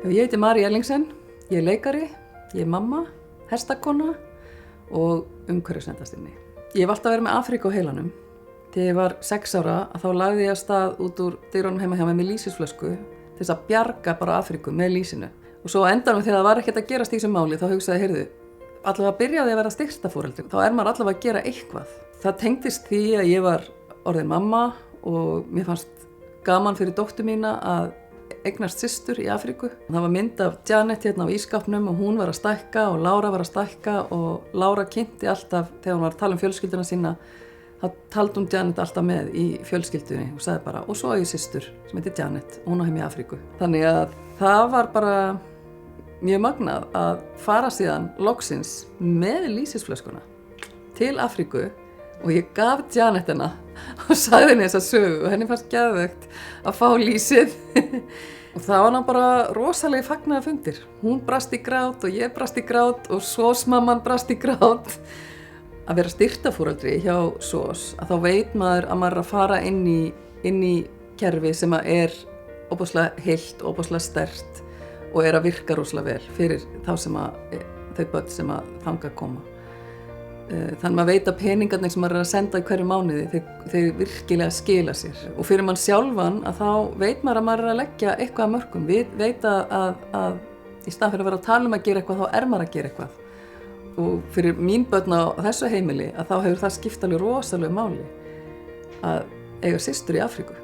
Ég heiti Mari Ellingsen, ég leikari, ég mamma, hestakona og umhverfisnefndastinni. Ég hef alltaf verið með Afríku á heilanum. Þegar ég var 6 ára þá lagði ég af stað út úr dyrunum heima hjá mig með lýsisflösku til þess að bjarga bara Afríku með lýsinu. Og svo á endanum þegar það var ekkert að gerast í þessu máli þá hugsaði, heyrðu, allavega byrjaði að vera styrktarforeldri. Þá maður allavega að gera eitthvað. Það tengdist því að ég var orðin mamma og mér fannst gaman fyrir dóttur mína að eignast systur í Afríku. Það var mynd af Janet hérna á ísskápnum og hún var að stækka og Lára var að stækka og Lára kynnti alltaf, þegar hún var að tala um fjölskylduna sína, þá taldi hún Janet alltaf með í fjölskyldunni og sagði bara, og svo á ég systur sem heitir Janet og hún á heim í Afríku. Þannig að það var bara mjög magnað að fara síðan loksins með lýsisflöskuna til Afríku og ég gaf Janet hennar og sagði henni þessa sögu og henni fannst geðveikt að fá lýsið og það var hann bara rosalega fagnaði fundir. Hún brast í grát og ég brast í grát og SOS-mamman brast í grát. Að vera styrktarforeldri hjá SOS, að þá veit maður að maður er að fara inn í kerfi sem er óbúslega heilt, óbúslega sterkt og er að virka rosalega vel fyrir þau börn sem að þangað koma. Þannig að maður veit að peningarnir sem maður er að senda í hverju mánuði, þeir virkilega skila sér. Og fyrir mann sjálfan að þá veit maður að maður er að leggja eitthvað að mörkum. Við veit að í stað fyrir að vera að tala um að gera eitthvað, þá er maður að gera eitthvað. Og fyrir mín börn á þessu heimili að þá hefur það skipt alveg rosalega máli að eiga systur í Afríku.